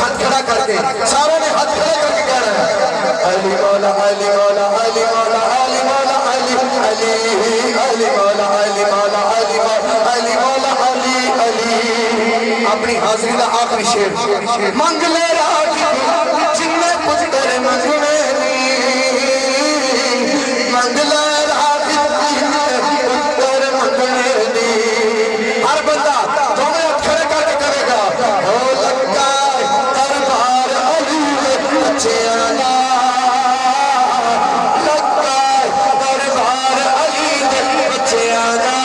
ہاتھ کھڑا کر کے ساروں نے ہاتھ کھڑا کر کے کہہ رہا ہے علی مولا علی مولا علی مولا علی مولا علی علی علی مولا علی مولا علی مولا علی مولا علی علی اپنی حاضری دا آخری شعر منگ لے راج جن میں پتر منگنے منگ لے راج جن میں پتر منگنے ہر بندہ دونوں ہاتھ کھڑے کر کے کرے گا ہو لگا دربار علی بچے آنا لگا دربار علی بچے آنا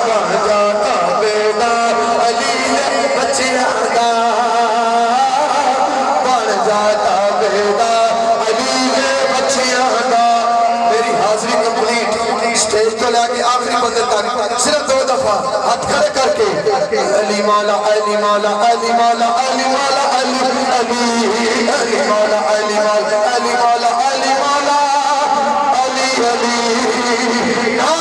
بڑھ جاتا بیٹا علی بچے آنا بڑھ جاتا بیٹا علی بچے آنا میری حاضری کمپلیٹ سٹیج تو لے کے آخری بندے تک صرف 2 دفعہ ہاتھ کھڑے کر کے علی مولا علی مولا علی مولا علی مولا علی علی علی مولا علی مولا علی مولا علی مولا علی علی